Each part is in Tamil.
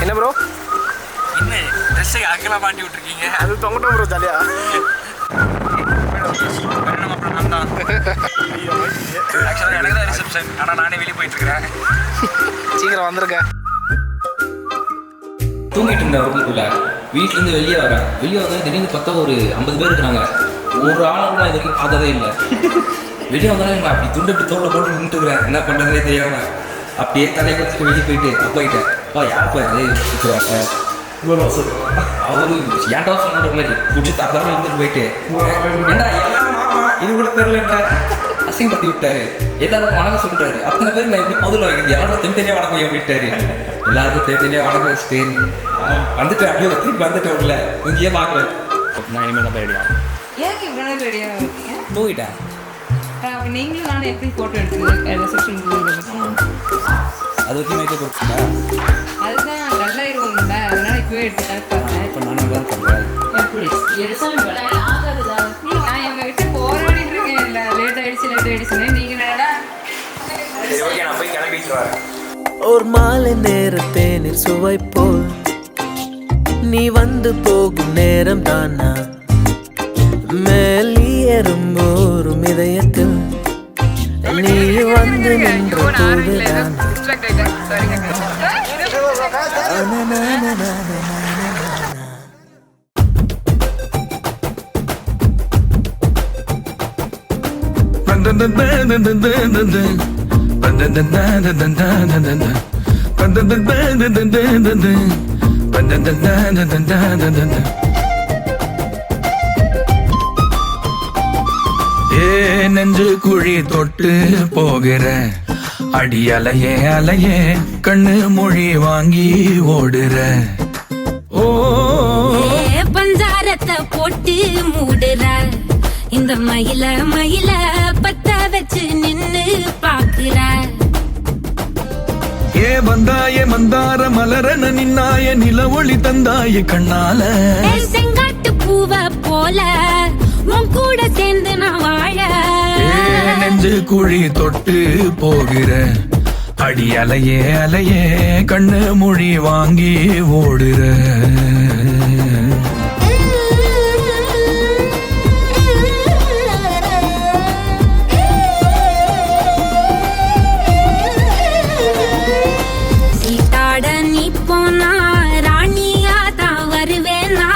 என்ன ப்ரோ என்ன ட்ரெஸ்ஸை அகலாம் மாட்டி விட்டுருக்கீங்க? அது தொங்கட்டும் ப்ரோ ஜாலியா. ஆக்சுவலாக எனக்கு தான் ரிசப்ஷன், ஆனால் நானே வெளியே போயிட்டு இருக்கிறேன். சீக்கிரம் வந்திருக்கேன். தூங்கிட்டு இருந்தேன் ரூமுக்குள்ள. வீட்டிலேருந்து வெளியே வந்து திடீர்னு பார்த்தா ஒரு 50 பேர் இருக்கிறாங்க. ஒரு ஆளும் இது வரைக்கும் பார்த்ததே இல்லை. வெளியே வந்தாலும் அப்படி துண்டு தோளில் போட்டு நின்றுக்கிறேன். என்ன பண்ணுறதுனே தெரியாமல் அப்படியே தலையை வச்சுட்டு வெளியே போயிட்டு போயிட்டேன். யாருப்பா அவரு ஏன்டா சொன்ன மாதிரி பிடிச்சி தப்பாக இருந்துட்டு போயிட்டு ஏண்டா இது கூட தெரியல அசிங்கப்படுத்தி விட்டாரு. எல்லாரும் வணக்கம் சொல்லிட்டாரு. அத்தனை பேர் நான் எப்படி பதில் வைக்கிறது? யாரும் தனித்தனியாக வணக்கம் வைக்க போயிட்டாரு. எல்லாருக்கும் தனித்தனியாக வணக்கம் வச்சுட்டு வந்துட்டு அப்படியே திருப்பி வந்துட்டேன். உள்ள இங்கேயே பார்க்கல. நான் இனிமேல் தான் ரெடியா தூங்கிட்டேன். நீங்களும் நானும் எப்படி ஃபோட்டோ எடுத்துருக்கேன்? அது வரைக்கும் மேக்கப் போட்டுருக்கா? அதுதான் நல்லா இருக்கும்ல, அதனால இப்பவே எடுத்துட்டேன். இப்போ நான் நல்லா இருக்கேன். எப்படி நான் எங்ககிட்ட போராடிட்டு இருக்கேன். இல்லை லேட் ஆயிடுச்சுன்னு நீங்கள் என்னடா நான் போய் கிளம்பிட்டு வரேன். ஒரு மாலை நேர தேநீர் சுவை போல் நீ வந்து போகும் நேரம் தானா மேலியரும் ஒரு இதயத்தில் நீ வந்து நின்ற போதுதான். நெஞ்சு குழி தொட்டு போகிற அடி அலையே அலையே கண்ணு மொழி வாங்கி ஓடுற. ஓ பஞ்சாரத்தை போட்டு மூடுற இந்த மயில பத்த வச்சு நின்னு பாக்குற. ஏ வந்தாய மந்தார மலரன நின்னாய நில ஒளி தந்தாய கண்ணால. செங்காட்டு பூவ போல உன் கூட சேர்ந்து நான் வாழ. நெஞ்சு குழி தொட்டு போகிற அடி அலையே அலையே கண்ணு மொழி வாங்கி ஓடுற. சீட்டாட நீ போனா ராணியா தான் வருவேனா,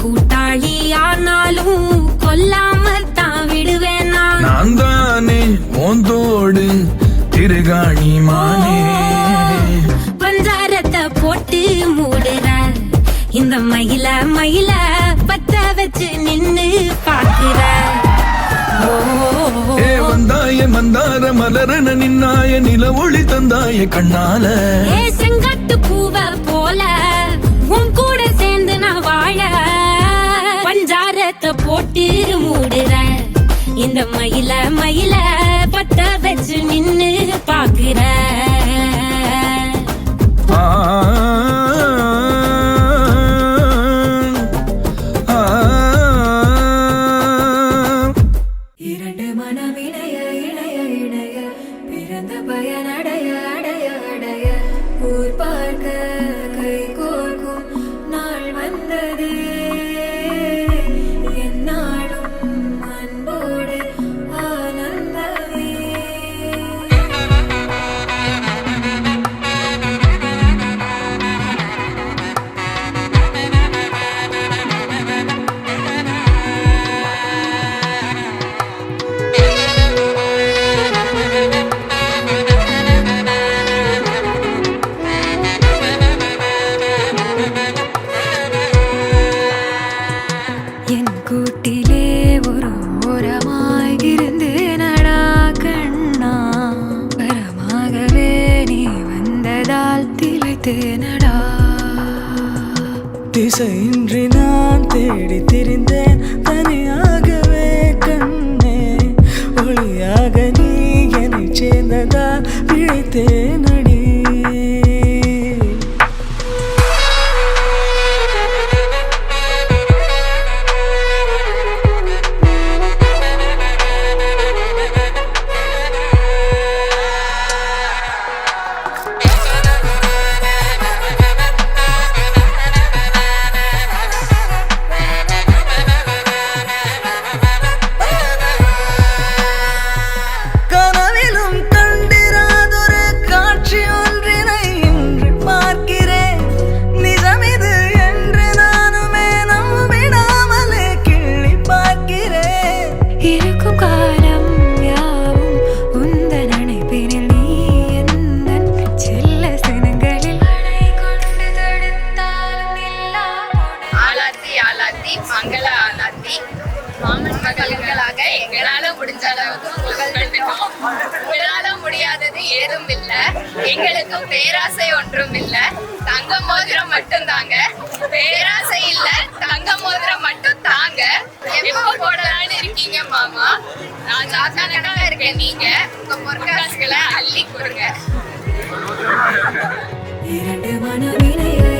கூட்டாளி ஆனாலும் கொல்லாம தான் விடுவேனா. நான் தானே மோந்தோடு திருகாணி மானே. பஞ்சாரத்தை போட்டு மூடுற இந்த மயில பத்த வச்சு நின்னு பாக்குற. ஏ வந்தாய மந்தார மலரன நின்னாய நில ஒளி தந்தாய கண்ணால. செங்காட்டு பூவ போல உன் கூட சேர்ந்து நான் வாழ. பஞ்சாரத்தை போட்டு மூடுற இந்த மயில பத்த வச்சு நின்னு பாக்குற. இரண்டு மனம் இணைய பிறந்த பயனடைய அடைய ஊர் பார்க்க கை கோர்க்கும் நாள் வந்ததே. என்னாலும் அன்போடு ஆனந்தமே. என் கூட்டிலே ஒரு ஓரமாய் இருந்தேனடா கண்ணா, வரமாகவே நீ வந்ததால் திளைத்தேனடா. திசையின்றி நான் தேடி திரிந்தேன் தனியாகவே கண்ணே, ஒளியாக நீ என்னை சேர்ந்ததால் விழித்தேனடி. ஏதும் இல்ல, எங்களுக்கும் பேராசை ஒன்றும் இல்ல, தங்க மோதிரம் மட்டும் தாங்க. பேராசை இல்ல, தங்க மோதிரம் மட்டும் தாங்க. எப்போ போடலான்னு இருக்கீங்க மாமா? நான் சாத்தானடா இருக்கேன், நீங்க உங்க பொற்காசுகளை அள்ளி கொடுங்க. இரண்டு மனவினைய